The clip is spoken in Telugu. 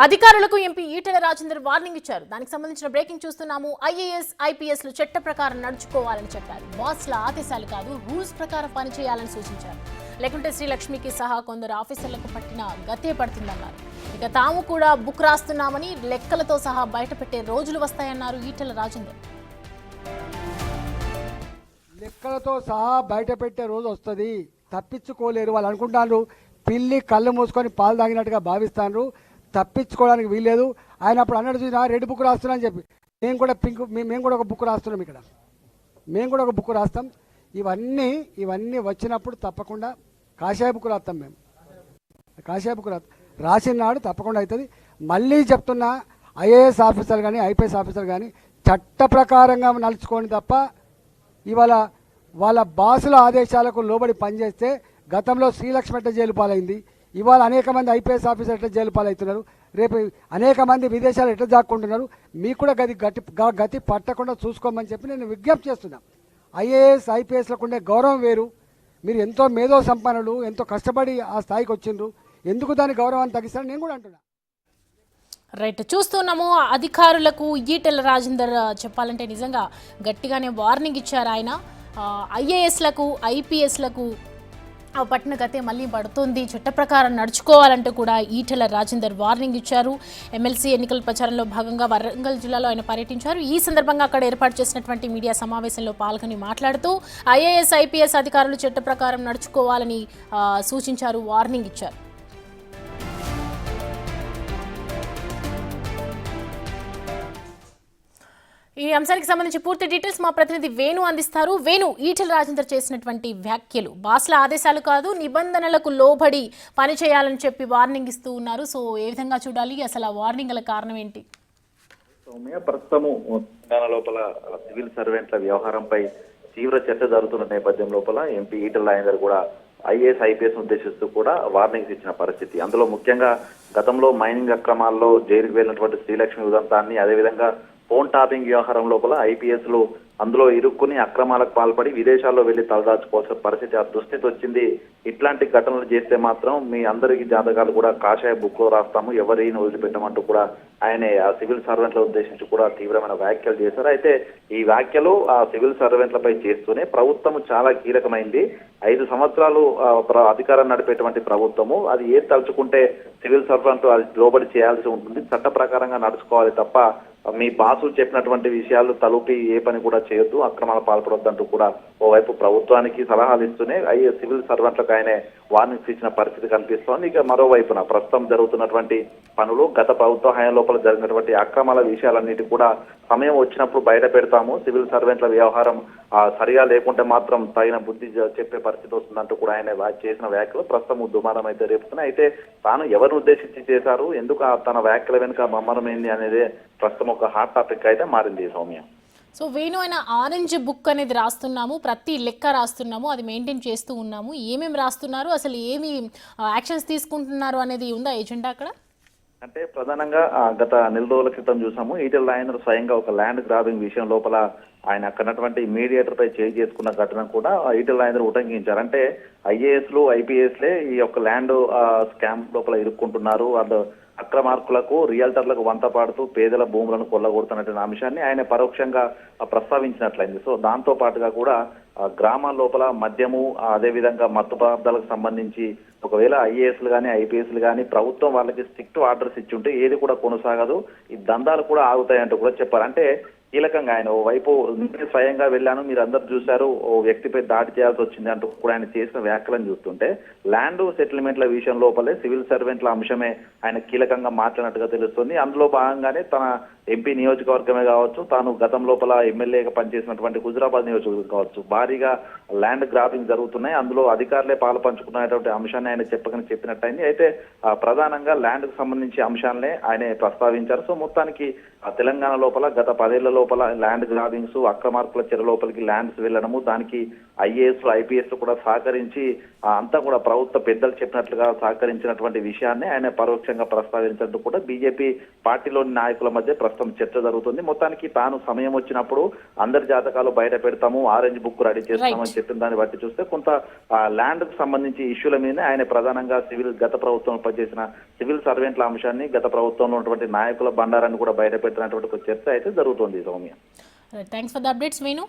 అధికారులకు ఎంపీ ఈటెల రాజేందర్ వార్నింగ్ ఇచ్చారు. దానికి సంబంధించిన బ్రేకింగ్ చూస్తున్నాము. ఐఏఎస్ ఐపీఎస్లు చట్ట ప్రకారం నడుచుకోవాలని చెప్పారు. బాస్ల ఆదేశాలు కాదు, రూల్స్ ప్రకారం పనిచేయాలని సూచించారు. లేకుంటే శ్రీలక్ష్మికి సహా కొందరు ఆఫీసర్లకు పట్టిన గతే పడుతుందన్నారు. ఇక తాము కూడా బుక్ రాస్తున్నామని లెక్కలతో సహా బయటపెట్టే రోజులు వస్తాయన్నారు ఈటెల రాజేందర్. లెక్కలతో సహా బయట పెట్టే రోజు వస్తుంది, తప్పించుకోలేరు. వాళ్ళు అనుకుంటారు పిల్లి కళ్ళు మూసుకొని పాలు తాగినట్టుగా భావిస్తాను, తప్పించుకోవడానికి వీల్లేదు. ఆయన అప్పుడు అన్నట్టు చూసినా రెడ్ బుక్ రాస్తున్నా అని చెప్పి మేము కూడా ఒక బుక్ రాస్తున్నాం. ఇక్కడ మేము కూడా ఒక బుక్ రాస్తాం. ఇవన్నీ వచ్చినప్పుడు తప్పకుండా కాషాయ బుక్ రాస్తాం. మేము కాషాయ బుక్ రాసిన నాడు తప్పకుండా అవుతుంది. మళ్ళీ చెప్తున్నా, ఐఏఎస్ ఆఫీసర్ కానీ ఐపీఎస్ ఆఫీసర్ కానీ చట్ట ప్రకారంగా నడుచుకోండి తప్ప ఇవాళ వాళ్ళ బాసుల ఆదేశాలకు లోబడి పనిచేస్తే గతంలో శ్రీలక్ష్మి ఎట్ట జైలు పాలైంది, ఇవాళ అనేక మంది ఐపీఎస్ ఆఫీసర్ ఎట్లా జైలు పాలవుతున్నారు, రేపు అనేక మంది విదేశాలు ఎట్లా దాక్కుంటున్నారు, మీకు కూడా గతి పట్టకుండా చూసుకోమని చెప్పి నేను విజ్ఞప్తి చేస్తున్నా. ఐఏఎస్ ఐపీఎస్లకు ఉండే గౌరవం వేరు. మీరు ఎంతో మేధో సంపన్నులు, ఎంతో కష్టపడి ఆ స్థాయికి వచ్చిండ్రు, ఎందుకు దాని గౌరవాన్ని తగ్గిస్తారని నేను కూడా అంటున్నా. రైట్, చూస్తున్నాము. అధికారులకు ఈటెల రాజేందర్ చెప్పాలంటే నిజంగా గట్టిగానే వార్నింగ్ ఇచ్చారు. ఆయన ఐఏఎస్లకు ఐపీఎస్లకు పట్టిన గతే మళ్ళీ పడుతుంది, చట్ట ప్రకారం నడుచుకోవాలంటూ కూడా ఈటెల రాజేందర్ వార్నింగ్ ఇచ్చారు. ఎమ్మెల్సీ ఎన్నికల ప్రచారంలో భాగంగా వరంగల్ జిల్లాలో ఆయన పర్యటించారు. ఈ సందర్భంగా అక్కడ ఏర్పాటు చేసినటువంటి మీడియా సమావేశంలో పాల్గొని మాట్లాడుతూ ఐఏఎస్ ఐపీఎస్ అధికారులు చట్ట ప్రకారం నడుచుకోవాలని సూచించారు, వార్నింగ్ ఇచ్చారు. ఈ అంశానికి సంబంధించి పూర్తి డీటెయిల్స్ మా ప్రతినిధి వేణు అందిస్తారు. వేణు, ఈటెల రాజేందర్ చేసినటువంటి వ్యాఖ్యలు బాస్ల ఆదేశాలు కాదు, నిబంధనలకు లోబడి పనిచేయాలని చెప్పి వార్నింగ్ ఇస్తూ ఉన్నారు. సో ఏ విధంగా చూడాలి, అసలు ఆ వార్నింగ్ గల కారణం ఏంటి? సౌమ్య, ప్రస్తుతము తెలంగాణ లోపల సివిల్ సర్వెంట్ల వ్యవహారంపై తీవ్ర చర్చ జరుగుతున్న నేపథ్యం లోపల ఎంపీ ఈటెల రాజేందర్ కూడా ఐఏఎస్ ఐపీఎస్ ఉద్దేశిస్తూ కూడా వార్నింగ్స్ ఇచ్చిన పరిస్థితి. అందులో ముఖ్యంగా గతంలో మైనింగ్ అక్రమాల్లో జైలుకు వెళ్ళినటువంటి శ్రీలక్ష్మి ఉదంతాన్ని, అదేవిధంగా ఫోన్ టాపింగ్ వ్యవహారం లోపల ఐపీఎస్లు అందులో ఇరుక్కుని అక్రమాలకు పాల్పడి విదేశాల్లో వెళ్లి తలదాచుకోవాల్సిన పరిస్థితి, ఆ దుస్థితి వచ్చింది. ఇట్లాంటి ఘటనలు చేస్తే మాత్రం మీ అందరికీ జాతకాలు కూడా కాషాయ బుక్ లో రాస్తాము, ఎవరిని వదిలిపెట్టమంటూ కూడా ఆయన ఆ సివిల్ సర్వెంట్ల ఉద్దేశించి కూడా తీవ్రమైన వ్యాఖ్యలు చేశారు. అయితే ఈ వ్యాఖ్యలు ఆ సివిల్ సర్వెంట్లపై చేస్తూనే ప్రభుత్వం చాలా కీలకమైంది. 5 సంవత్సరాలు అధికారం నడిపేటువంటి ప్రభుత్వము అది ఏది తలుచుకుంటే సివిల్ సర్వెంట్ అది లోబడి చేయాల్సి ఉంటుంది, చట్ట ప్రకారంగా నడుచుకోవాలి తప్ప మీ బాసు చెప్పినటువంటి విషయాలు తలుపి ఏ పని కూడా చేయొద్దు, అక్రమాలు పాల్పడొద్దంటూ కూడా ఓవైపు ప్రభుత్వానికి సలహాలు ఇస్తూనే అయ్యే సివిల్ సర్వెంట్లకు ఆయనే వార్నింగ్స్ ఇచ్చిన పరిస్థితి కనిపిస్తోంది. ఇక మరోవైపున ప్రస్తుతం జరుగుతున్నటువంటి పనులు, గత ప్రభుత్వ హయాం లోపల జరిగినటువంటి అక్రమాల విషయాలన్నిటి కూడా సమయం వచ్చినప్పుడు బయట పెడతాము, సివిల్ సర్వెంట్ల వ్యవహారం సరిగా లేకుంటే మాత్రం తగిన బుద్ధి చెప్పే పరిస్థితి వస్తుందంటూ కూడా ఆయన చేసిన వ్యాఖ్యలు ప్రస్తుతం దుమారం అయితే రేపుతున్నాయి. అయితే తాను ఎవరిని ఉద్దేశించి చేశారు, ఎందుకు తన వ్యాఖ్యల వెనుక మమ్మరం ఏంది అనేది ప్రస్తుతం ఒక హాట్ టాపిక్ అయితే మారింది సౌమ్య. సో వేణు, ఆయన ఆరెంజ్ బుక్ అనేది రాస్తున్నాము, ప్రతి లెక్క రాస్తున్నాము, అది మెయింటైన్ చేస్తూ ఉన్నాము, ఏమేమి రాస్తున్నారు, అసలు ఏమి యాక్షన్స్ తీసుకుంటున్నారు అనేది ఉందా ఎజెండా అక్కడ? అంటే ప్రధానంగా గత నెల రోజుల క్రితం చూసాము, ఈటెల రాజేందర్ స్వయంగా ఒక ల్యాండ్ గ్రాబింగ్ విషయం లోపల ఆయన అక్కడటువంటి మీడియేటర్ పై చేయి చేసుకున్న ఘటన కూడా ఈటెల రాజేందర్ ఉటంకించారు. అంటే ఐఏఎస్లు ఐపీఎస్లే ఈ యొక్క ల్యాండ్ స్కామ్ లోపల ఇరుక్కుంటున్నారు, వాళ్ళు అక్రమార్కులకు రియల్టర్లకు వంత పాడుతూ పేదల భూములను కొల్లగొడుతున్నటువంటి అంశాన్ని ఆయన పరోక్షంగా ప్రస్తావించినట్లయింది. సో దాంతో పాటుగా కూడా గ్రామాల లోపల మద్యము, అదేవిధంగా మత్తు పదార్థాలకు సంబంధించి ఒకవేళ ఐఏఎస్లు కానీ ఐపీఎస్లు కానీ ప్రభుత్వం వాళ్ళకి స్ట్రిక్ట్ ఆర్డర్స్ ఇచ్చి ఉంటే ఏది కూడా కొనసాగదు, ఈ దందాలు కూడా ఆగుతాయంటూ కూడా చెప్పారు. అంటే కీలకంగా ఆయన ఓవైపు స్వయంగా వెళ్ళాను, మీరు అందరు చూశారు, ఓ వ్యక్తిపై దాడి చేయాల్సి వచ్చింది అంటూ కూడా ఆయన చేసిన వ్యాఖ్యలను చూస్తుంటే ల్యాండ్ సెటిల్మెంట్ల విషయం లోపలే సివిల్ సర్వెంట్ల అంశమే ఆయన కీలకంగా మాట్లాడినట్టుగా తెలుస్తుంది. అందులో భాగంగానే తన ఎంపీ నియోజకవర్గమే కావచ్చు, తాను గతం లోపల ఎమ్మెల్యేగా పనిచేసినటువంటి హుజురాబాద్ నియోజకవర్గం కావచ్చు, భారీగా ల్యాండ్ గ్రాబింగ్ జరుగుతున్నాయి, అందులో అధికారులే పాలు పంచుకున్నటువంటి అంశాన్ని ఆయన చెప్పినట్టయింది. అయితే ప్రధానంగా ల్యాండ్ కు సంబంధించి అంశాలనే ఆయన ప్రస్తావించారు. సో మొత్తానికి తెలంగాణ లోపల గత 10 ఏళ్ల లోపల ల్యాండ్ గ్రాబింగ్స్, అక్రమార్కుల చెర లోపలికి ల్యాండ్స్ వెళ్లడము, దానికి ఐఏఎస్ ఐపీఎస్ కూడా సహకరించి అంతా కూడా ప్రభుత్వ పెద్దలు చెప్పినట్లుగా సహకరించినటువంటి విషయాన్ని ఆయన పరోక్షంగా ప్రస్తావించడం కూడా బీజేపీ పార్టీలోని నాయకుల మధ్య ప్రస్తుతం చర్చ జరుగుతుంది. మొత్తానికి తాను సమయం వచ్చినప్పుడు అందరి జాతకాలు బయట పెడతాము, ఆరెంజ్ బుక్ స్టడీ చేస్తామని చెప్పిన దాన్ని బట్టి చూస్తే కొంత ల్యాండ్ కు సంబంధించి ఇష్యూల మీద ఆయన ప్రధానంగా గత ప్రభుత్వం పనిచేసిన సివిల్ సర్వెంట్ల అంశాన్ని గత ప్రభుత్వంలో ఉన్నటువంటి నాయకుల బండారాన్ని కూడా బయటపెట్టినటువంటి ఒక చర్చ అయితే జరుగుతుంది Soumya. Thanks for the updates Venu.